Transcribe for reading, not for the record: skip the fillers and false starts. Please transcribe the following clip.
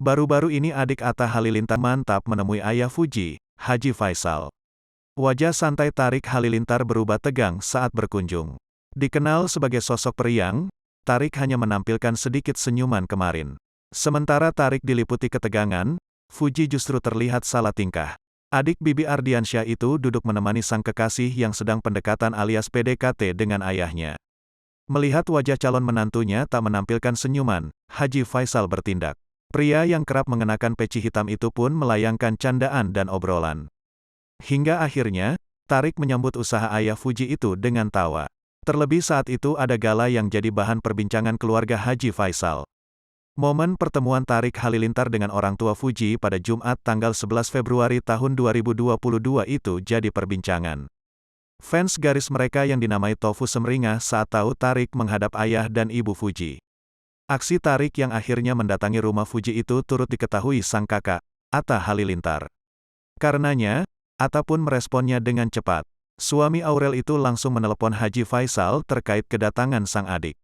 Baru-baru ini adik Atta Halilintar mantap menemui ayah Fuji, Haji Faisal. Wajah santai Tarik Halilintar berubah tegang saat berkunjung. Dikenal sebagai sosok periang, Tarik hanya menampilkan sedikit senyuman kemarin. Sementara Tarik diliputi ketegangan, Fuji justru terlihat salah tingkah. Adik Bibi Ardiansyah itu duduk menemani sang kekasih yang sedang pendekatan alias PDKT dengan ayahnya. Melihat wajah calon menantunya tak menampilkan senyuman, Haji Faisal bertindak. Pria yang kerap mengenakan peci hitam itu pun melayangkan candaan dan obrolan. Hingga akhirnya, Tarik menyambut usaha ayah Fuji itu dengan tawa. Terlebih saat itu ada gala yang jadi bahan perbincangan keluarga Haji Faisal. Momen pertemuan Tarik Halilintar dengan orang tua Fuji pada Jumat tanggal 11 Februari tahun 2022 itu jadi perbincangan. Fans garis mereka yang dinamai Tofu semringah saat tahu Tarik menghadap ayah dan ibu Fuji. Aksi Tarik yang akhirnya mendatangi rumah Fuji itu turut diketahui sang kakak, Atta Halilintar. Karenanya, Atta pun meresponnya dengan cepat. Suami Aurel itu langsung menelepon Haji Faisal terkait kedatangan sang adik.